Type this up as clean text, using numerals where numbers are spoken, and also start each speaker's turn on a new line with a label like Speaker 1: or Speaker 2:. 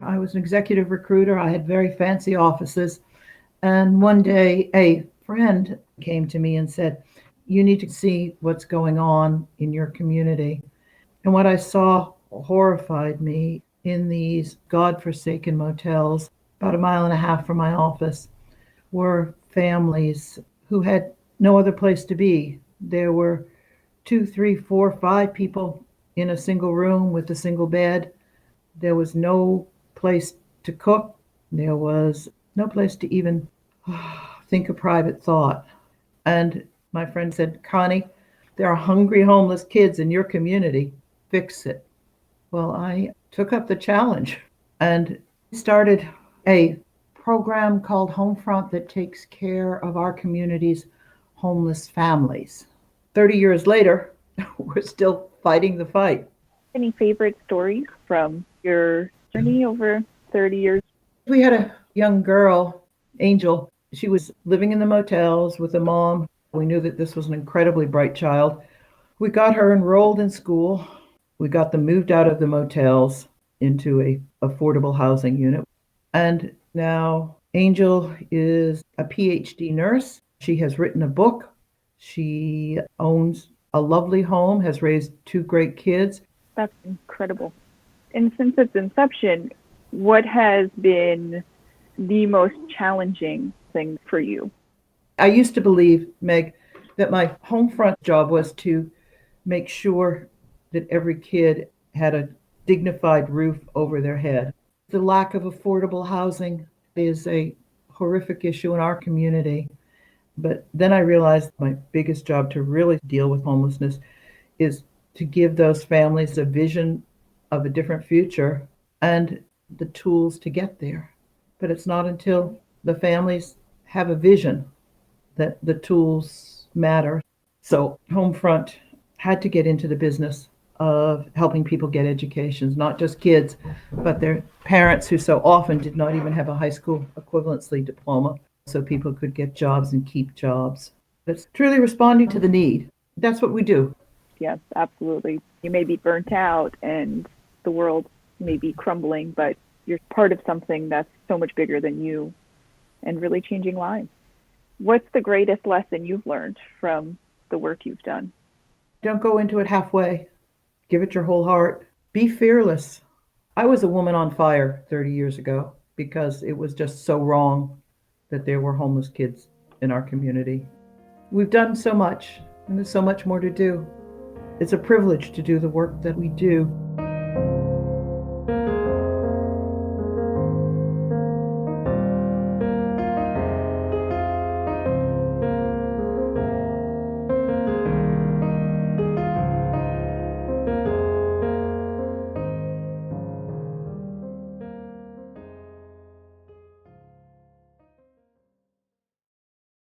Speaker 1: I was an executive recruiter. I had very fancy offices. And one day, a friend came to me and said, "You need to see what's going on in your community." And what I saw horrified me in these godforsaken motels, about a mile and a half from my office, were families who had no other place to be. There were two, three, four, five people in a single room with a single bed. There was no place to cook. There was no place to even think a private thought. And my friend said, "Connie, there are hungry homeless kids in your community. Fix it." Well, I took up the challenge and started a program called HomeFront that takes care of our community's homeless families. 30 years later, we're still fighting the fight.
Speaker 2: Any favorite stories from your journey over 30 years?
Speaker 1: We had a young girl, Angel. She was living in the motels with a mom. We knew that this was an incredibly bright child. We got her enrolled in school. We got them moved out of the motels into a affordable housing unit. And now Angel is a PhD nurse. She has written a book. She owns a lovely home, has raised two great kids.
Speaker 2: That's incredible. And since its inception, what has been the most challenging thing for you?
Speaker 1: I used to believe, Meg, that my HomeFront job was to make sure that every kid had a dignified roof over their head. The lack of affordable housing is a horrific issue in our community. But then I realized my biggest job to really deal with homelessness is to give those families a vision of a different future and the tools to get there. But it's not until the families have a vision that the tools matter. So HomeFront had to get into the business of helping people get educations, not just kids, but their parents who so often did not even have a high school equivalency diploma, so people could get jobs and keep jobs. It's truly responding to the need. That's what we do.
Speaker 2: Yes, absolutely. You may be burnt out and the world may be crumbling, but you're part of something that's so much bigger than you and really changing lives. What's the greatest lesson you've learned from the work you've done?
Speaker 1: Don't go into it halfway. Give it your whole heart. Be fearless. I was a woman on fire 30 years ago because it was just so wrong that there were homeless kids in our community. We've done so much, and there's so much more to do. It's a privilege to do the work that we do.